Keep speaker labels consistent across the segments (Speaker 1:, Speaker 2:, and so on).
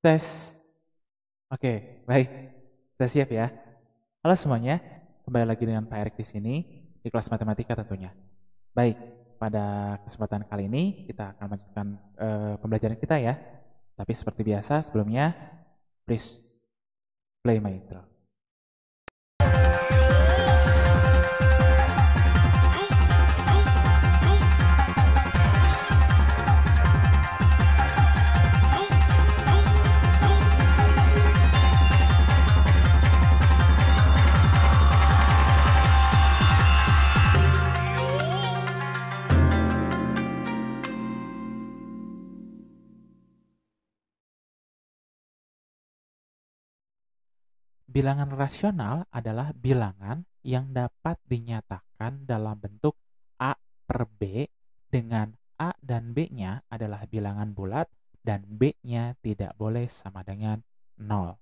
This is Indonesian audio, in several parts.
Speaker 1: Tes. Oke, baik. Sudah siap ya? Halo semuanya, kembali lagi dengan Pak Erik di sini di kelas matematika tentunya. Baik, pada kesempatan kali ini kita akan melanjutkan pembelajaran kita ya. Tapi seperti biasa sebelumnya, please play my intro. Bilangan rasional adalah bilangan yang dapat dinyatakan dalam bentuk A per B dengan A dan B-nya adalah bilangan bulat dan B-nya tidak boleh sama dengan 0.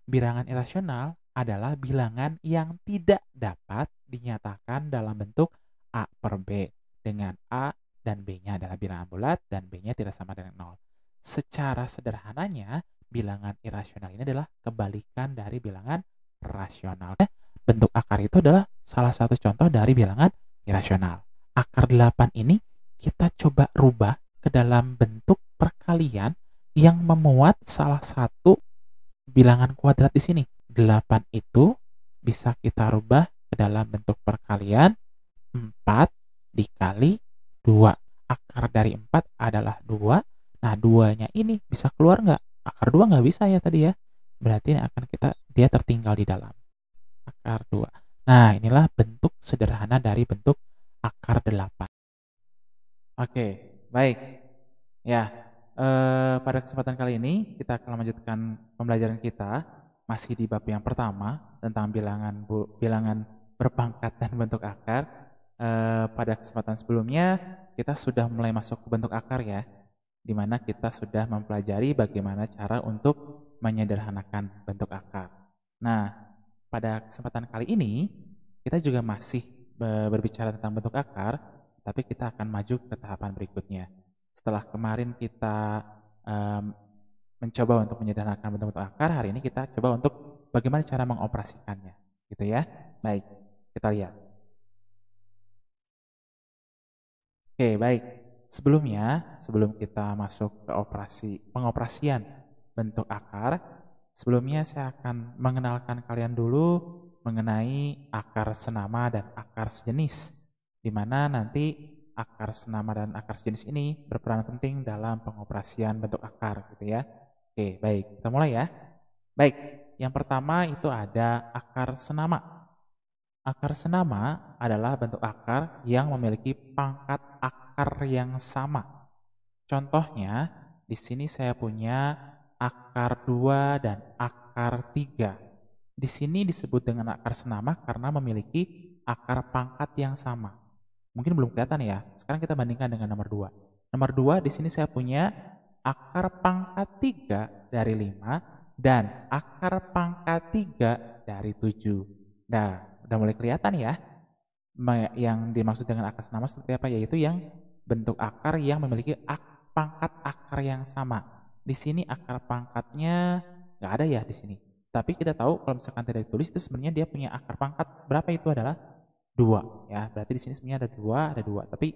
Speaker 1: Bilangan irasional adalah bilangan yang tidak dapat dinyatakan dalam bentuk A per B dengan A dan B-nya adalah bilangan bulat dan B-nya tidak sama dengan 0. Secara sederhananya, bilangan irasional ini adalah kebalikan dari bilangan rasional. Bentuk akar itu adalah salah satu contoh dari bilangan irasional. Akar 8 ini kita coba rubah ke dalam bentuk perkalian yang memuat salah satu bilangan kuadrat di sini. 8 itu bisa kita rubah ke dalam bentuk perkalian 4 dikali 2. Akar dari 4 adalah 2. Nah, 2-nya ini bisa keluar nggak? Akar 2 nggak bisa ya tadi ya. Berarti ini akan dia tertinggal di dalam. Akar 2. Nah, inilah bentuk sederhana dari bentuk akar 8. Oke, baik. Ya, pada kesempatan kali ini kita akan melanjutkan pembelajaran kita masih di bab yang pertama tentang bilangan berpangkat dan bentuk akar. Pada kesempatan sebelumnya kita sudah mulai masuk ke bentuk akar ya, di mana kita sudah mempelajari bagaimana cara untuk menyederhanakan bentuk akar. Nah, pada kesempatan kali ini kita juga masih berbicara tentang bentuk akar, tapi kita akan maju ke tahapan berikutnya. Setelah kemarin kita mencoba untuk menyederhanakan bentuk akar, hari ini kita coba untuk bagaimana cara mengoperasikannya, gitu ya. Baik, kita lihat. Oke, baik. Sebelum kita masuk ke pengoperasian bentuk akar, sebelumnya saya akan mengenalkan kalian dulu mengenai akar senama dan akar sejenis, di mana nanti akar senama dan akar sejenis ini berperan penting dalam pengoperasian bentuk akar, gitu ya. Oke, baik. Kita mulai ya. Baik, yang pertama itu ada akar senama. Akar senama adalah bentuk akar yang memiliki pangkat akar yang sama. Contohnya, di sini saya punya akar 2 dan akar 3. Di sini disebut dengan akar senama karena memiliki akar pangkat yang sama. Mungkin belum kelihatan ya. Sekarang kita bandingkan dengan nomor 2. Nomor 2 di sini saya punya akar pangkat 3 dari 5 dan akar pangkat 3 dari 7. Nah, udah mulai kelihatan ya. Yang dimaksud dengan akar senama seperti apa? Yaitu yang bentuk akar yang memiliki pangkat akar yang sama. Di sini akar pangkatnya nggak ada ya di sini. Tapi kita tahu kalau misalkan tidak ditulis itu sebenarnya dia punya akar pangkat berapa, itu adalah 2 ya. Berarti di sini sebenarnya ada 2. Tapi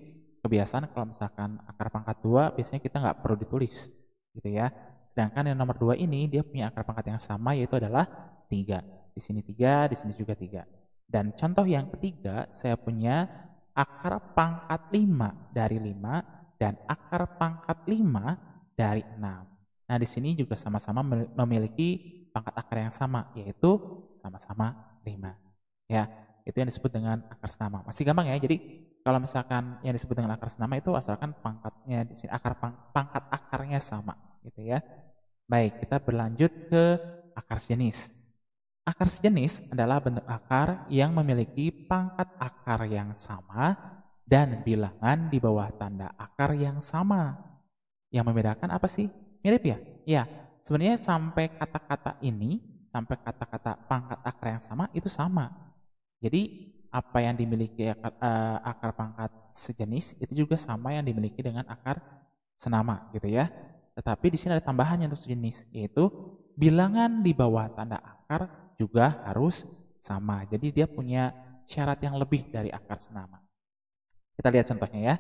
Speaker 1: kebiasaan kalau misalkan akar pangkat 2 biasanya kita nggak perlu ditulis gitu ya. Sedangkan yang nomor 2 ini dia punya akar pangkat yang sama, yaitu adalah 3. Di sini 3, di sini juga 3. Dan contoh yang ketiga, saya punya akar pangkat 5 dari 5 dan akar pangkat 5 dari 6. Nah, di sini juga sama-sama memiliki pangkat akar yang sama, yaitu sama-sama 5. Ya, itu yang disebut dengan akar senama. Masih gampang ya. Jadi, kalau misalkan yang disebut dengan akar senama itu asalkan pangkatnya di sini pangkat akarnya sama, gitu ya. Baik, kita berlanjut ke akar sejenis. Akar sejenis adalah bentuk akar yang memiliki pangkat akar yang sama dan bilangan di bawah tanda akar yang sama. Yang membedakan apa sih? Mirip ya? Ya, sebenarnya sampai kata-kata pangkat akar yang sama itu sama. Jadi apa yang dimiliki akar pangkat sejenis itu juga sama yang dimiliki dengan akar senama, gitu ya. Tetapi di sini ada tambahannya untuk sejenis, yaitu bilangan di bawah tanda akar juga harus sama. Jadi dia punya syarat yang lebih dari akar senama. Kita lihat contohnya ya.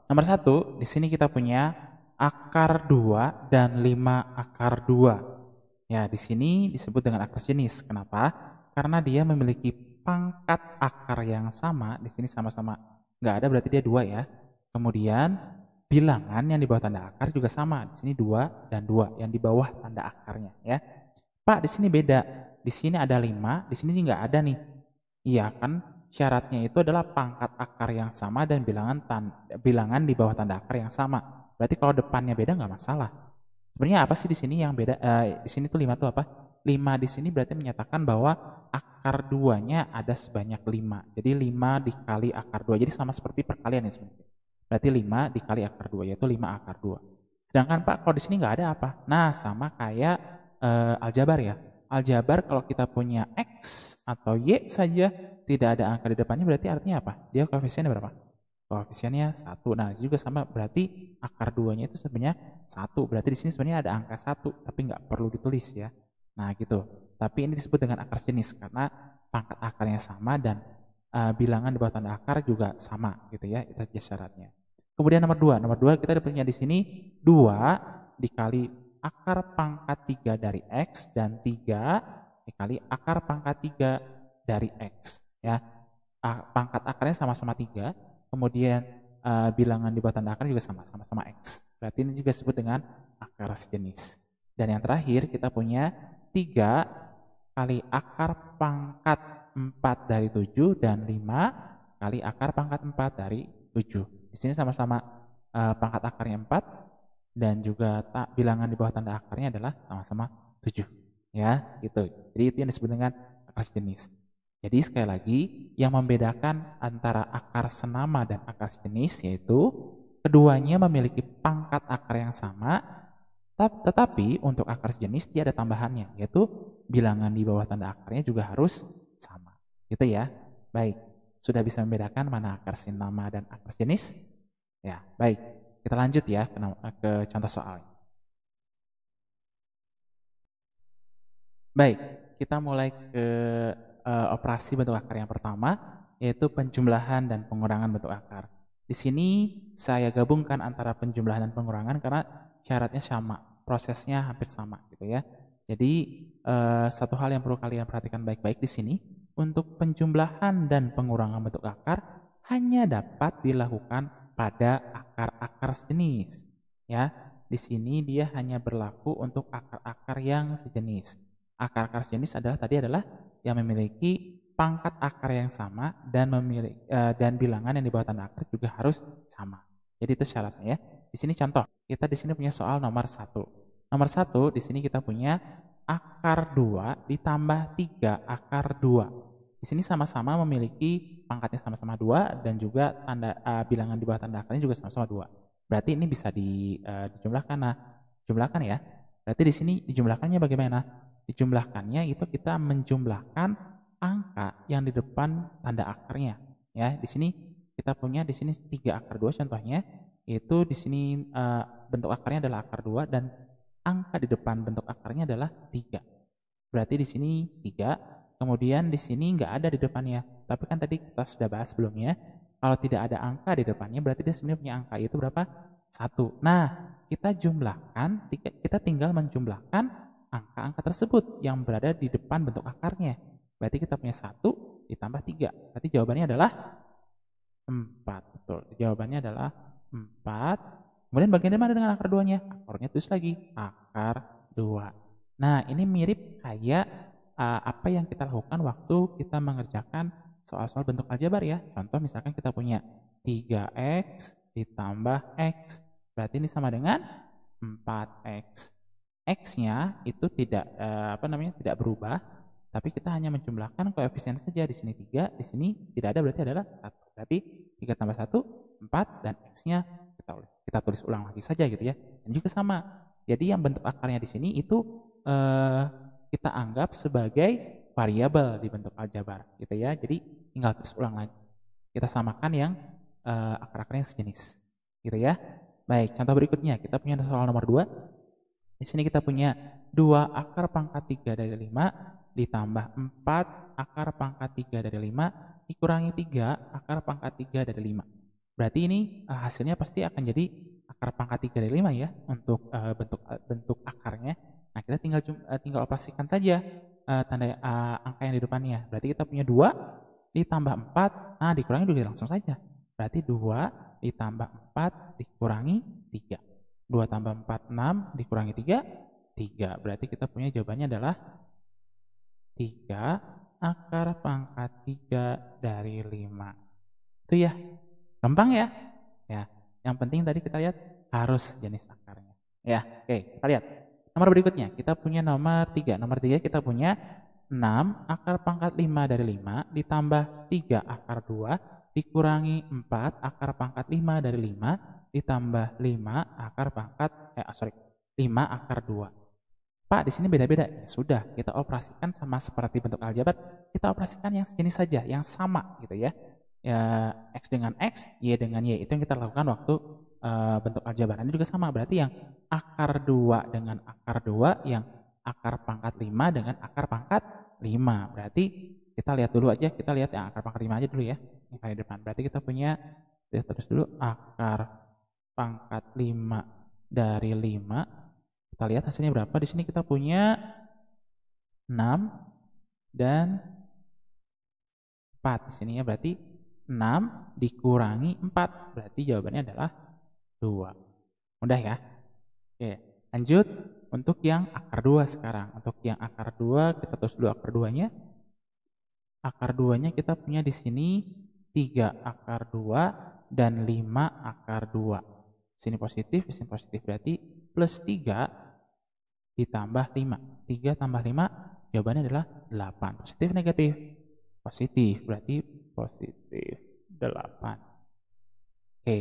Speaker 1: Nomor 1, di sini kita punya akar 2 dan 5 akar 2. Ya, di sini disebut dengan akar sejenis. Kenapa? Karena dia memiliki pangkat akar yang sama. Di sini sama-sama nggak ada, berarti dia 2 ya. Kemudian bilangan yang di bawah tanda akar juga sama. Di sini 2 dan 2 yang di bawah tanda akarnya ya. Pak, di sini beda. Di sini ada 5, di sini nggak ada nih. Iya kan? Syaratnya itu adalah pangkat akar yang sama dan bilangan di bawah tanda akar yang sama. Berarti kalau depannya beda nggak masalah. Sebenarnya apa sih di sini yang beda? Di sini tuh 5 tuh apa? 5 di sini berarti menyatakan bahwa akar 2-nya ada sebanyak 5. Jadi 5 dikali akar 2. Jadi sama seperti perkalian ya sebenarnya. Berarti 5 dikali akar 2, yaitu 5 akar 2. Sedangkan Pak, kalau di sini nggak ada apa? Nah, sama kayak aljabar ya. Aljabar kalau kita punya X atau Y saja tidak ada angka di depannya, berarti artinya apa? Dia koefisiennya berapa? Koefisiennya 1. Nah, ini juga sama, berarti akar 2-nya itu sebenarnya 1. Berarti di sini sebenarnya ada angka 1, tapi nggak perlu ditulis ya. Nah, gitu. Tapi ini disebut dengan akar sejenis karena pangkat akarnya sama dan bilangan di bawah tanda akar juga sama gitu ya. Itu saja syaratnya. Kemudian nomor 2. Nomor 2 kita punya di sini 2 dikali akar pangkat 3 dari X dan 3 dikali akar pangkat 3 dari X ya. Pangkat akarnya sama-sama 3, kemudian bilangan di bawah tanda akar juga sama-sama X. Berarti ini juga disebut dengan akar sejenis. Dan yang terakhir kita punya 3 kali akar pangkat 4 dari 7 dan 5 kali akar pangkat 4 dari 7. Di sini sama-sama pangkat akarnya 4 dan juga bilangan di bawah tanda akarnya adalah sama-sama 7. Ya, gitu. Jadi itu yang disebut dengan akar sejenis. Jadi sekali lagi, yang membedakan antara akar senama dan akar sejenis yaitu keduanya memiliki pangkat akar yang sama, tetapi untuk akar sejenis dia ada tambahannya, yaitu bilangan di bawah tanda akarnya juga harus sama. Gitu ya. Baik, sudah bisa membedakan mana akar senama dan akar sejenis? Ya, baik. Kita lanjut ya ke contoh soal. Baik, kita mulai ke operasi bentuk akar yang pertama, yaitu penjumlahan dan pengurangan bentuk akar. Di sini saya gabungkan antara penjumlahan dan pengurangan karena syaratnya sama, prosesnya hampir sama gitu ya. Jadi satu hal yang perlu kalian perhatikan baik-baik di sini, untuk penjumlahan dan pengurangan bentuk akar hanya dapat dilakukan pada akar-akar sejenis. Ya, di sini dia hanya berlaku untuk akar-akar yang sejenis. Akar-akar sejenis adalah yang memiliki pangkat akar yang sama dan dan bilangan yang di bawah tanda akar juga harus sama. Jadi itu syaratnya ya. Di sini contoh, kita di sini punya soal nomor 1. Nomor 1 di sini kita punya akar 2 ditambah 3 akar 2. Di sini sama-sama memiliki pangkatnya sama-sama 2 dan juga bilangan di bawah tanda akarnya juga sama-sama 2. Berarti ini bisa dijumlahkan. Nah, jumlahkan ya. Berarti di sini dijumlahkannya bagaimana? Dijumlahkannya itu kita menjumlahkan angka yang di depan tanda akarnya. Ya, di sini kita punya di sini 3 akar 2 contohnya, yaitu di sini bentuk akarnya adalah akar 2 dan angka di depan bentuk akarnya adalah 3. Berarti di sini 3, kemudian di sini nggak ada di depannya. Tapi kan tadi kita sudah bahas sebelumnya, kalau tidak ada angka di depannya berarti dia sebenarnya punya angka itu berapa? 1. Nah, kita jumlahkan, kita tinggal menjumlahkan angka-angka tersebut yang berada di depan bentuk akarnya. Berarti kita punya 1 ditambah 3. Berarti jawabannya adalah 4. Betul. Jawabannya adalah 4. Kemudian bagaimana dengan akar 2-nya? Akarnya tulis lagi. Akar 2. Nah, ini mirip kayak apa yang kita lakukan waktu kita mengerjakan soal-soal bentuk aljabar ya. Contoh misalkan kita punya 3x ditambah x. Berarti ini sama dengan 4x. X-nya itu tidak tidak berubah, tapi kita hanya menjumlahkan koefisien saja. Di sini 3, di sini tidak ada, berarti adalah 1. Berarti 3 tambah 1, 4, dan X-nya kita tulis ulang lagi saja gitu ya. Dan juga sama. Jadi yang bentuk akarnya di sini itu kita anggap sebagai variabel di bentuk aljabar gitu ya. Jadi tinggal tulis ulang lagi. Kita samakan yang akar-akarnya sejenis gitu ya. Baik, contoh berikutnya kita punya soal nomor 2. Di sini kita punya 2 akar pangkat 3 dari 5 ditambah 4 akar pangkat 3 dari 5 dikurangi 3 akar pangkat 3 dari 5. Berarti ini hasilnya pasti akan jadi akar pangkat 3 dari 5 ya untuk bentuk akarnya. Nah, kita tinggal operasikan saja tanda angka yang di depannya. Berarti kita punya 2 ditambah 4, nah dikurangi juga langsung saja. Berarti 2 ditambah 4 dikurangi 3. 2 tambah 4, 6, dikurangi 3, 3. Berarti kita punya jawabannya adalah 3 akar pangkat 3 dari 5. Itu ya, gampang ya? Ya, yang penting tadi kita lihat harus jenis akarnya. Ya, oke, kita lihat. Nomor berikutnya, kita punya nomor 3. Nomor 3 kita punya 6 akar pangkat 5 dari 5 ditambah 3 akar 2 dikurangi 4 akar pangkat 5 dari 5 ditambah 5 akar pangkat 5 akar 2. Pak, di sini beda-beda. Ya sudah, kita operasikan sama seperti bentuk aljabar. Kita operasikan yang sejenis saja, yang sama gitu ya. Ya, X dengan X, Y dengan Y. Itu yang kita lakukan waktu bentuk aljabar. Ini juga sama, berarti yang akar 2 dengan akar 2, yang akar pangkat 5 dengan akar pangkat 5. Berarti kita lihat dulu aja, kita lihat yang akar pangkat 5 aja dulu ya. Yang di depan. Berarti kita punya, lihat terus dulu, akar pangkat 5 dari 5. Kita lihat hasilnya berapa. Di sini kita punya 6 dan 4. Di sini ya, berarti 6 dikurangi 4. Berarti jawabannya adalah 2. Mudah ya? Oke, lanjut untuk yang akar 2 sekarang. Untuk yang akar 2, kita tulis dulu akar 2-nya. Akar 2-nya kita punya di sini 3 akar 2 dan 5 akar 2. Sini positif, di sini positif. Berarti plus 3 ditambah 5. 3 tambah 5, jawabannya adalah 8. Positif negatif? Positif, berarti positif 8. Oke.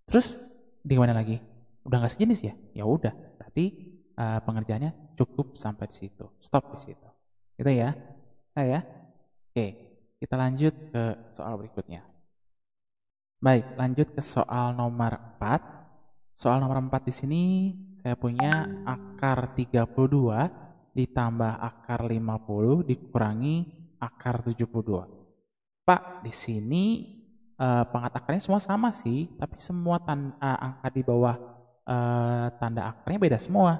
Speaker 1: Terus di mana lagi? Udah nggak sejenis ya? Ya udah, berarti pengerjaannya cukup sampai di situ. Stop di situ. Gitu ya. Saya. Oke, kita lanjut ke soal berikutnya. Baik, lanjut ke soal nomor 4. Soal nomor 4 di sini saya punya akar 32 ditambah akar 50 dikurangi akar 72. Pak, di sini pangkat akarnya semua sama sih, tapi semua angka di bawah tanda akarnya beda semua.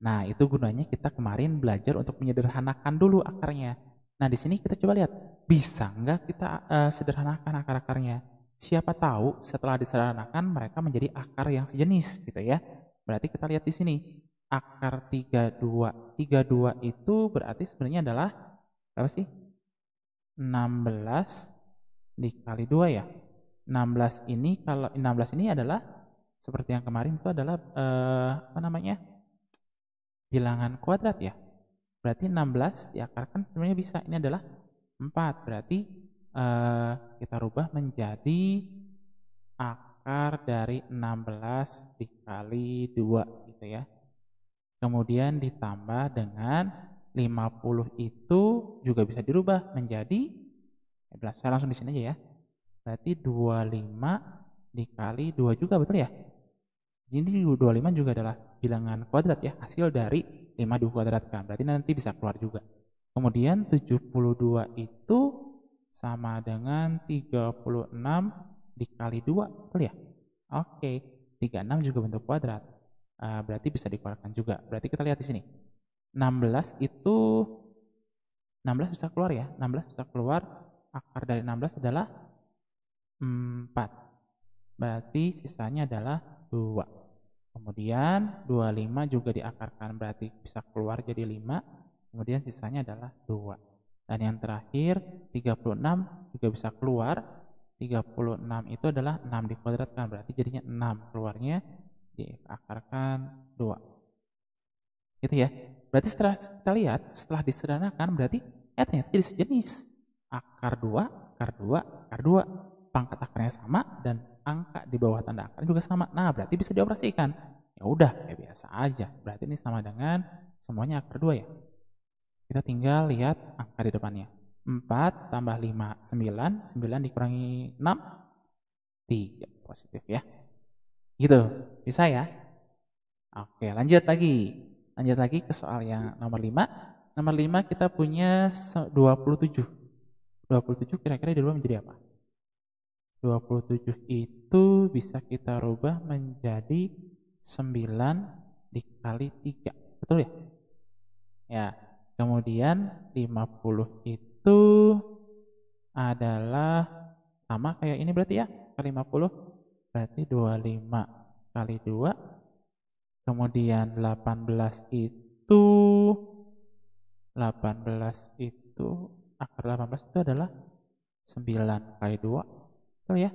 Speaker 1: Nah, itu gunanya kita kemarin belajar untuk menyederhanakan dulu akarnya. Nah, di sini kita coba lihat, bisa nggak kita sederhanakan akar-akarnya? Siapa tahu setelah disederhanakan mereka menjadi akar yang sejenis gitu ya. Berarti kita lihat di sini, akar 32. 32 itu berarti sebenarnya adalah berapa sih? 16 dikali 2 ya. 16 ini, kalau 16 ini adalah seperti yang kemarin itu adalah apa namanya? Bilangan kuadrat ya. Berarti 16 diakarkan sebenarnya bisa. Ini adalah 4. Berarti kita rubah menjadi akar dari 16 dikali 2 gitu ya. Kemudian ditambah dengan 50 itu juga bisa dirubah menjadi, saya langsung di sini aja ya. Berarti 25 dikali 2 juga, betul ya? Jadi 25 juga adalah bilangan kuadrat ya, hasil dari 5 dikuadratkan. Berarti nanti bisa keluar juga. Kemudian 72 itu sama dengan 36 dikali 2, betul ya? Oke, 36 juga bentuk kuadrat. Berarti bisa dikeluarkan juga. Berarti kita lihat di sini. 16 itu 16 bisa keluar ya. 16 bisa keluar. Akar dari 16 adalah 4. Berarti sisanya adalah 2. Kemudian 25 juga diakarkan, berarti bisa keluar jadi 5. Kemudian sisanya adalah 2. Dan yang terakhir 36 juga bisa keluar. 36 itu adalah 6 dikuadratkan, berarti jadinya 6. Keluarnya diakarkan 2. Gitu ya. Berarti setelah kita lihat, setelah disederhanakan berarti ternyata jadi sejenis. Akar 2, akar 2, akar 2. Pangkat akarnya sama dan angka di bawah tanda akar juga sama. Nah, berarti bisa dioperasikan. Ya udah, kayak biasa aja. Berarti ini sama dengan semuanya akar 2 ya. Kita tinggal lihat angka di depannya. 4 tambah 5, 9. 9 dikurangi 6, 3. Positif ya. Gitu, bisa ya. Oke, lanjut lagi. Lanjut lagi ke soal yang nomor 5. Nomor 5 kita punya 27. 27 kira-kira dirubah menjadi apa? 27 itu bisa kita rubah menjadi 9 dikali 3. Betul ya? Ya. Kemudian 50 itu adalah sama kayak ini berarti ya. Kali 50 berarti 25 kali 2. Kemudian 18 itu akar 18 itu adalah 9 kali 2. Betul ya?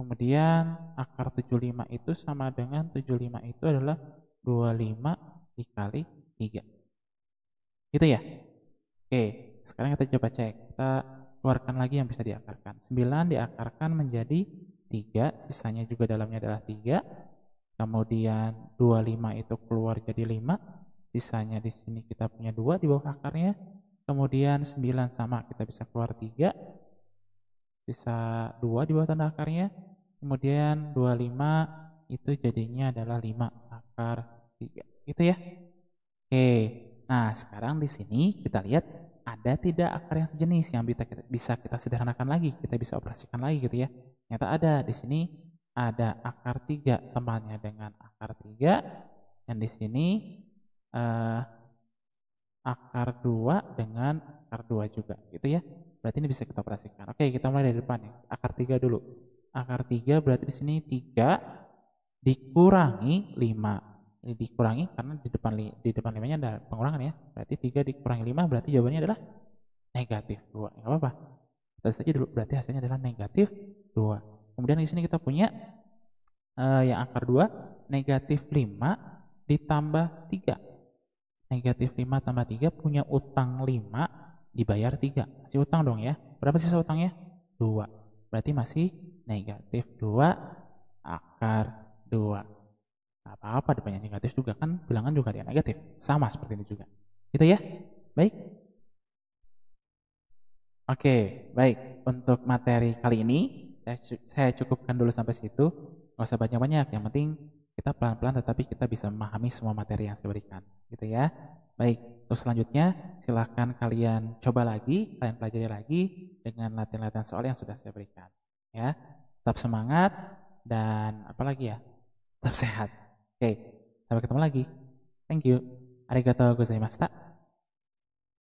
Speaker 1: Kemudian akar 75 itu sama dengan 75 itu adalah 25 dikali 3. Gitu ya? Oke, sekarang kita coba cek. Kita keluarkan lagi yang bisa diakarkan. 9 diakarkan menjadi 3, sisanya juga dalamnya adalah 3. Kemudian 25 itu keluar jadi 5, sisanya di sini kita punya 2 di bawah akarnya. Kemudian 9 sama, kita bisa keluar 3, sisa 2 di bawah tanda akarnya. Kemudian 25 itu jadinya adalah 5 akar 3. Gitu ya. Oke. Nah, sekarang di sini kita lihat ada tidak akar yang sejenis yang bisa kita sederhanakan lagi, kita bisa operasikan lagi gitu ya. Ternyata ada di sini ada akar 3 temannya dengan akar 3, dan di sini akar 2 dengan akar 2 juga gitu ya. Berarti ini bisa kita operasikan. Oke, kita mulai dari depan ya. Akar 3 dulu. Akar 3 berarti di sini 3 dikurangi 5. Ini dikurangi karena di depan 5-nya ada pengurangan ya. Berarti 3 dikurangi 5 berarti jawabannya adalah negatif 2. Enggak apa-apa. Terus saja dulu, berarti hasilnya adalah negatif 2. Kemudian di sini kita punya yang akar 2, negatif 5 ditambah 3. Negatif 5 tambah 3 punya utang 5 dibayar 3. Masih utang dong ya. Berapa sisa utangnya? 2. Berarti masih negatif 2 akar 2. Gak apa-apa depannya negatif juga kan, bilangan juga dia negatif. Sama seperti ini juga. Gitu ya. Baik. Oke, baik. Untuk materi kali ini saya cukupkan dulu sampai situ. Nggak usah banyak-banyak. Yang penting kita pelan-pelan tetapi kita bisa memahami semua materi yang saya berikan. Gitu ya. Baik, untuk selanjutnya silahkan kalian coba lagi, kalian pelajari lagi dengan latihan-latihan soal yang sudah saya berikan. Ya, tetap semangat dan apalagi ya, tetap sehat. Oke, sampai ketemu lagi. Thank you. Arigatou gozaimashita.